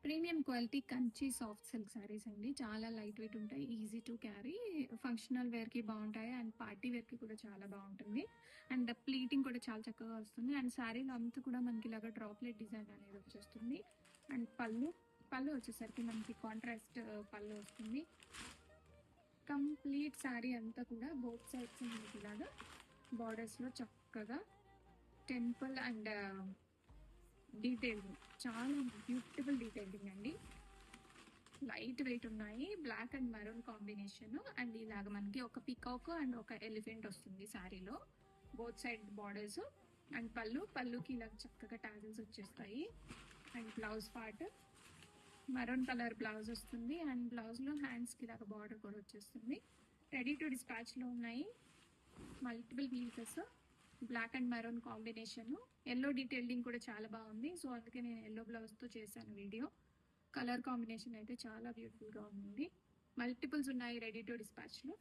Premium quality Kanchi soft silk saris అండి. చాలా light weight ఉంటాయి. Easy to carry. ఫంక్షనల్ వేర్‌కి బావుంటాయి. అండ్ పార్టీ వేర్‌కి కూడా చాలా బావుంటుంది. అండ్ ప్లీటింగ్ కూడా చాలా చక్కగా వస్తుంది. అండ్ సారీలో అంతా కూడా మనకి ఇలాగా డ్రాప్లెట్ డిజైన్ అనేది వచ్చేస్తుంది. అండ్ పళ్ళు వచ్చేసరికి మనకి కాంట్రాస్ట్ పళ్ళు వస్తుంది. కంప్లీట్ సారీ అంతా కూడా బోత్ సైడ్స్ మనకి ఇలాగా బార్డర్స్‌లో చక్కగా టెంపుల్ అండ్ డీటెయిలింగ్, చాలా బ్యూటిఫుల్ డీటెయిలింగ్ అండి. లైట్ వెయిట్ ఉన్నాయి. Black and maroon combination. And ఇలాగ మనకి ఒక పికాక్ అండ్ ఒక ఎలిఫెంట్ వస్తుంది శారీలో. Both side borders. అండ్ పళ్ళుకి ఇలా చక్కగా టాజిల్స్ వచ్చేస్తాయి. And blouse part maroon colour blouse వస్తుంది. అండ్ బ్లౌజ్ లో హ్యాండ్స్ కి ఇలాగ బార్డర్ కూడా వచ్చేస్తుంది. రెడీ టు డిస్పాచ్ లో ఉన్నాయి. Multiple pieces, black and maroon combination. Yellow detailing కూడా చాలా బాగుంది. సో అందుకే నేను ఎల్లో బ్లౌజ్ తో చేశాను వీడియో. కలర్ కాంబినేషన్ అయితే చాలా బ్యూటిఫుల్ గా ఉంది. మల్టిపుల్స్ ఉన్నాయి రెడీ టు డిస్పాచ్ లో.